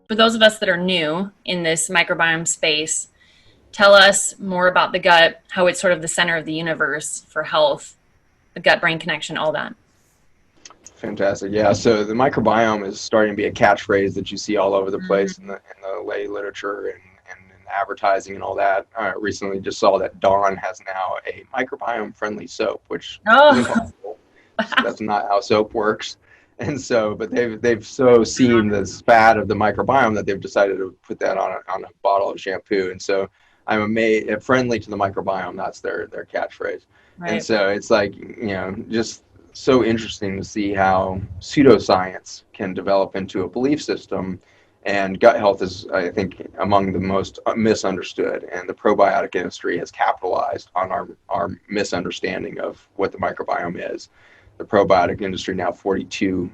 For those of us that are new in this microbiome space, tell us more about the gut, how it's sort of the center of the universe for health, the gut brain connection, all that. Fantastic. Yeah. So the microbiome is starting to be a catchphrase that you see all over the place in Mm-hmm. the lay literature and in advertising and all that. I recently just saw that Dawn has now a microbiome friendly soap, which isn't Oh, possible. That's not how soap works. And so, but they've so seen this fad of the microbiome that they've decided to put that on a bottle of shampoo. And so I'm amazed, friendly to the microbiome. That's their catchphrase. And right. so it's like, just so interesting to see how pseudoscience can develop into a belief system. And gut health is, I think, among the most misunderstood. And the probiotic industry has capitalized on our misunderstanding of what the microbiome is. The probiotic industry, now $42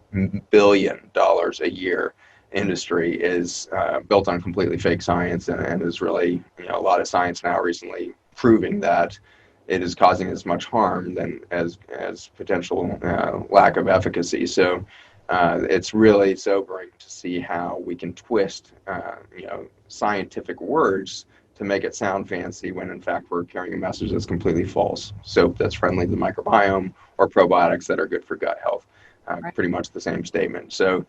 billion a year industry, is built on completely fake science, and is really, a lot of science now recently proving that it is causing as much harm than as potential lack of efficacy. So it's really sobering to see how we can twist scientific words to make it sound fancy when in fact we're carrying a message that's completely false. Soap that's friendly to the microbiome, or probiotics that are good for gut health. Right. Pretty much the same statement. So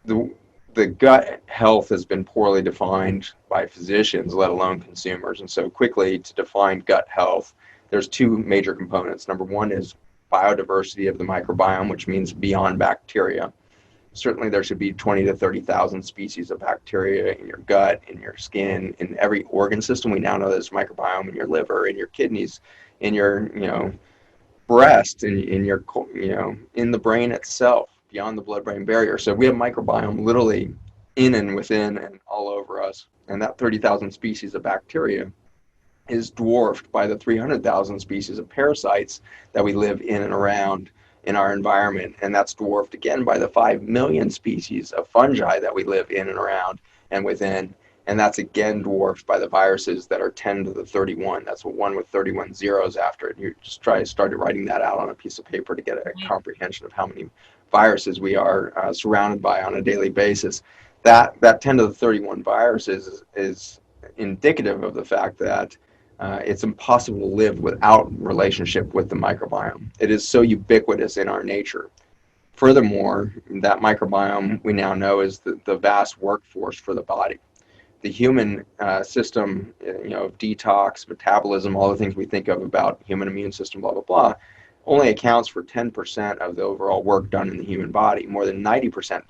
the the gut health has been poorly defined by physicians, let alone consumers. And so quickly, to define gut health, there's two major components. Number one is biodiversity of the microbiome, which means beyond bacteria. Certainly there should be 20 to 30,000 species of bacteria in your gut, in your skin, in every organ system. We now know there's microbiome in your liver, in your kidneys, in your, breast, in your, in the brain itself, beyond the blood-brain barrier. So we have microbiome literally in and within and all over us. And that 30,000 species of bacteria is dwarfed by the 300,000 species of parasites that we live in and around in our environment. And that's dwarfed again by the 5 million species of fungi that we live in and around and within. And that's again dwarfed by the viruses that are 10 to the 31. That's one with 31 zeros after it. You just started writing that out on a piece of paper to get a comprehension of how many viruses we are surrounded by on a daily basis. That 10 to the 31 viruses is indicative of the fact that it's impossible to live without relationship with the microbiome. It is so ubiquitous in our nature. Furthermore, that microbiome we now know is the vast workforce for the body. The human system, of detox, metabolism, all the things we think of about human immune system, blah, blah, blah, only accounts for 10% of the overall work done in the human body. More than 90%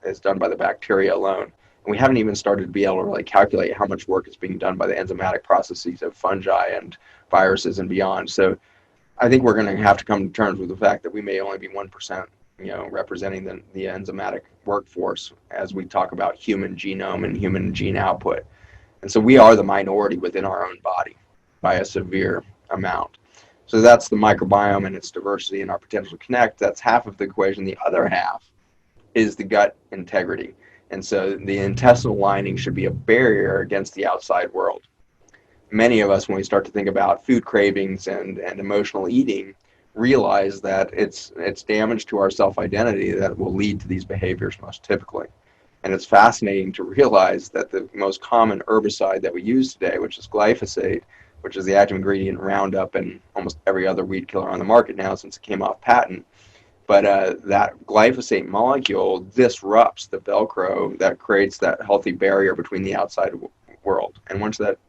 is done by the bacteria alone. And we haven't even started to be able to really calculate how much work is being done by the enzymatic processes of fungi and viruses and beyond. So I think we're going to have to come to terms with the fact that we may only be 1%, representing the enzymatic workforce as we talk about human genome and human gene output. And so we are the minority within our own body by a severe amount. So that's the microbiome and its diversity and our potential to connect. That's half of the equation. The other half is the gut integrity. And so the intestinal lining should be a barrier against the outside world. Many of us, when we start to think about food cravings and emotional eating, realize that it's damage to our self-identity that will lead to these behaviors most typically. And it's fascinating to realize that the most common herbicide that we use today, which is glyphosate, which is the active ingredient in Roundup and almost every other weed killer on the market now since it came off patent. But that glyphosate molecule disrupts the Velcro that creates that healthy barrier between the outside world. And once that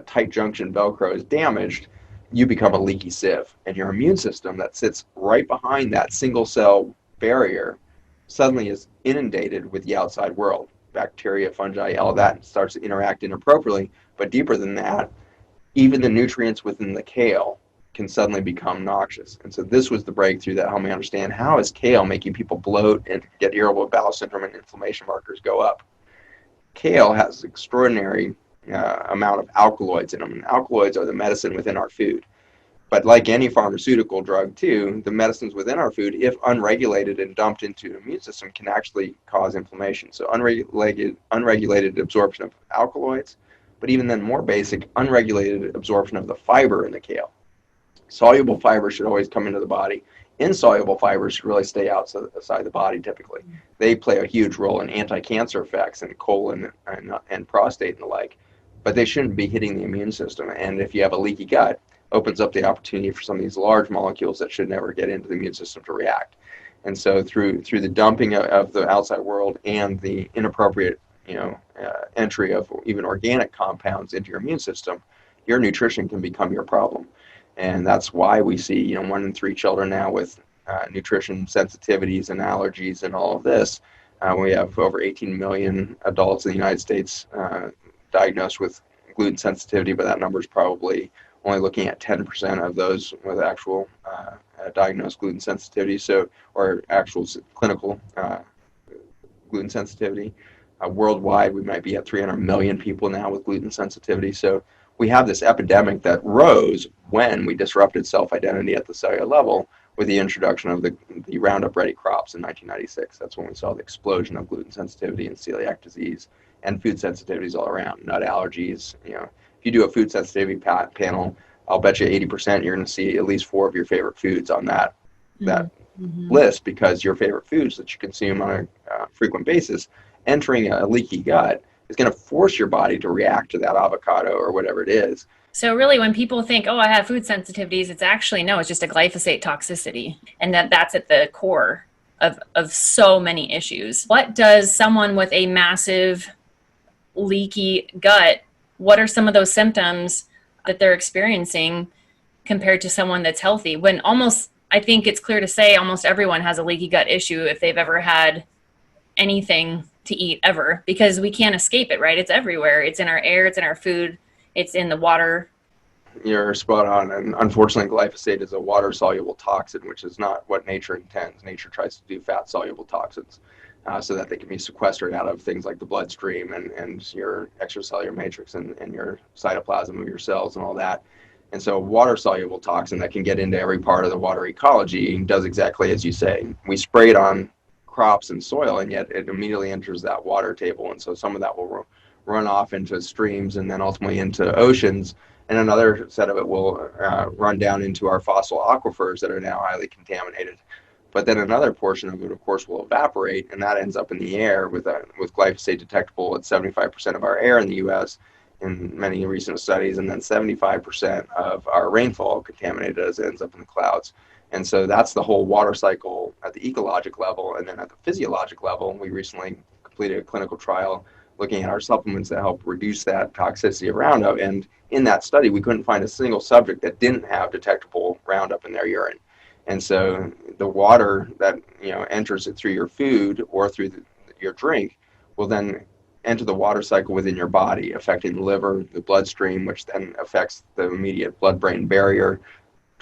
tight junction Velcro is damaged, you become a leaky sieve. And your immune system that sits right behind that single cell barrier suddenly is inundated with the outside world. Bacteria, fungi, all that starts to interact inappropriately. But deeper than that, even the nutrients within the kale can suddenly become noxious. And so this was the breakthrough that helped me understand, how is kale making people bloat and get irritable bowel syndrome and inflammation markers go up. Kale has extraordinary amount of alkaloids in them. And alkaloids are the medicine within our food. But like any pharmaceutical drug too, the medicines within our food, if unregulated and dumped into the immune system, can actually cause inflammation. So unregulated absorption of alkaloids, but even then more basic, unregulated absorption of the fiber in the kale. Soluble fiber should always come into the body insoluble fibers should really stay outside the body typically. They play a huge role in anti-cancer effects in colon and prostate and the like, but they shouldn't be hitting the immune system. And if you have a leaky gut, opens up the opportunity for some of these large molecules that should never get into the immune system to react. And so through the dumping of the outside world and the inappropriate entry of even organic compounds into your immune system, your nutrition can become your problem. And that's why we see 1 in 3 children now with nutrition sensitivities and allergies and all of this. We have over 18 million adults in the United States diagnosed with gluten sensitivity, but that number is probably only looking at 10% of those with actual diagnosed gluten sensitivity, or actual clinical gluten sensitivity. Worldwide, we might be at 300 million people now with gluten sensitivity. So we have this epidemic that rose when we disrupted self-identity at the cellular level with the introduction of the Roundup Ready crops in 1996. That's when we saw the explosion of gluten sensitivity and celiac disease and food sensitivities all around, nut allergies. If you do a food sensitivity panel, I'll bet you 80% you're going to see at least 4 of your favorite foods on that list, because your favorite foods that you consume on a frequent basis, entering a leaky gut is going to force your body to react to that avocado or whatever it is. So really, when people think, oh, I have food sensitivities, it's actually, no, it's just a glyphosate toxicity. And that's at the core of so many issues. What does someone with a massive leaky gut, what are some of those symptoms that they're experiencing compared to someone that's healthy? When I think it's clear to say almost everyone has a leaky gut issue if they've ever had anything to eat ever, because we can't escape it, right? It's everywhere. It's in our air, it's in our food, it's in the water. You're spot on. And unfortunately, glyphosate is a water-soluble toxin, which is not what nature intends. Nature tries to do fat-soluble toxins so that they can be sequestered out of things like the bloodstream and your extracellular matrix and your cytoplasm of your cells and all that. And so a water-soluble toxin that can get into every part of the water ecology does exactly as you say. We spray it on crops and soil, and yet it immediately enters that water table. And so some of that will run off into streams and then ultimately into oceans. And another set of it will run down into our fossil aquifers that are now highly contaminated. But then another portion of it, of course, will evaporate, and that ends up in the air with glyphosate detectable at 75% of our air in the U.S. in many recent studies, and then 75% of our rainfall contaminated as it ends up in the clouds. And so that's the whole water cycle at the ecological level. And then at the physiologic level, we recently completed a clinical trial looking at our supplements that help reduce that toxicity of Roundup. And in that study, we couldn't find a single subject that didn't have detectable Roundup in their urine. And so the water that enters it through your food or through your drink will then enter the water cycle within your body, affecting the liver, the bloodstream, which then affects the immediate blood-brain barrier,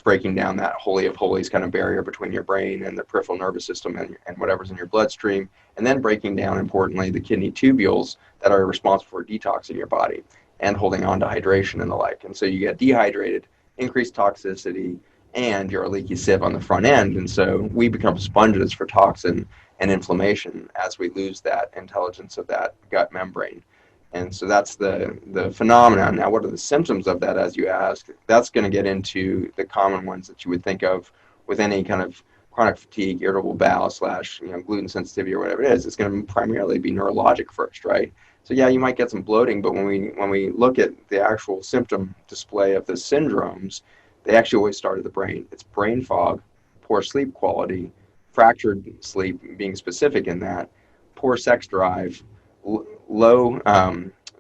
breaking down that holy of holies kind of barrier between your brain and the peripheral nervous system and whatever's in your bloodstream, and then breaking down, importantly, the kidney tubules that are responsible for detoxing your body and holding on to hydration and the like. And so you get dehydrated, increased toxicity, and you're a leaky sieve on the front end. And so we become sponges for toxin and inflammation as we lose that intelligence of that gut membrane. And so that's the phenomenon. Now, what are the symptoms of that, as you asked? That's going to get into the common ones that you would think of with any kind of chronic fatigue, irritable bowel / gluten sensitivity or whatever it is. It's going to primarily be neurologic first, right? So yeah, you might get some bloating, but when we look at the actual symptom display of the syndromes, they actually always start at the brain. It's brain fog, poor sleep quality, fractured sleep being specific in that, poor sex drive, low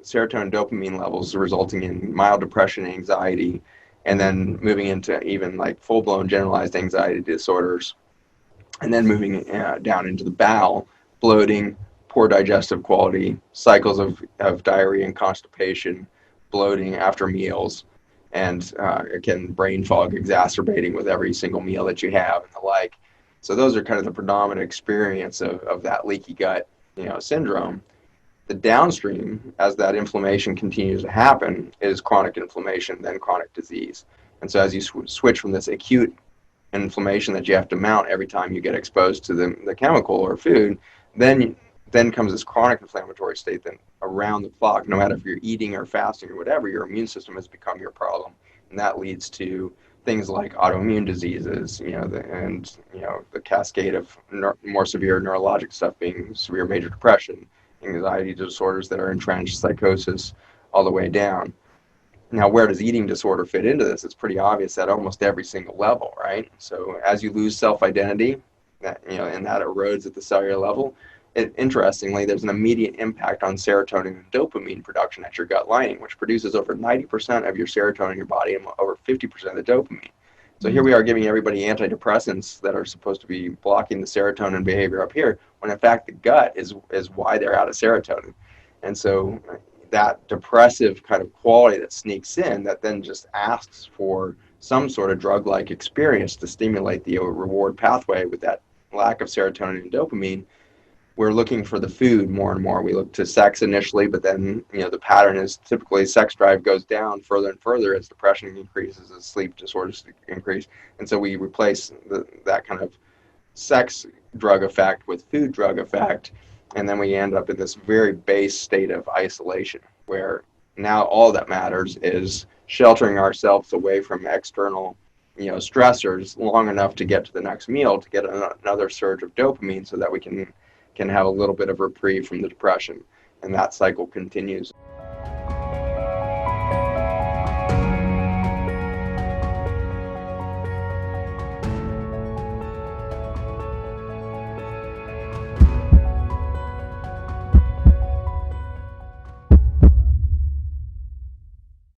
serotonin dopamine levels resulting in mild depression and anxiety, and then moving into even like full-blown generalized anxiety disorders, and then moving down into the bowel, bloating, poor digestive quality, cycles of diarrhea and constipation, bloating after meals, and again, brain fog exacerbating with every single meal that you have and the like. So those are kind of the predominant experience of that leaky gut syndrome. The downstream, as that inflammation continues to happen, is chronic inflammation, then chronic disease. And so as you switch from this acute inflammation that you have to mount every time you get exposed to the chemical or food, then comes this chronic inflammatory state that around the clock, no matter if you're eating or fasting or whatever, your immune system has become your problem. And that leads to things like autoimmune diseases, the cascade of more severe neurologic stuff being severe major depression, anxiety disorders that are entrenched, psychosis, all the way down. Now, where does eating disorder fit into this? It's pretty obvious at almost every single level, right? So as you lose self-identity, and that erodes at the cellular level, interestingly, there's an immediate impact on serotonin and dopamine production at your gut lining, which produces over 90% of your serotonin in your body and over 50% of the dopamine. So here we are giving everybody antidepressants that are supposed to be blocking the serotonin behavior up here, when in fact the gut is why they're out of serotonin. And so that depressive kind of quality that sneaks in, that then just asks for some sort of drug-like experience to stimulate the reward pathway with that lack of serotonin and dopamine, we're looking for the food more and more. We look to sex initially, but then the pattern is typically sex drive goes down further and further as depression increases, as sleep disorders increase, and so we replace that kind of sex drug effect with food drug effect, and then we end up in this very base state of isolation where now all that matters is sheltering ourselves away from external stressors long enough to get to the next meal, to get another surge of dopamine so that we can have a little bit of reprieve from the depression, and that cycle continues.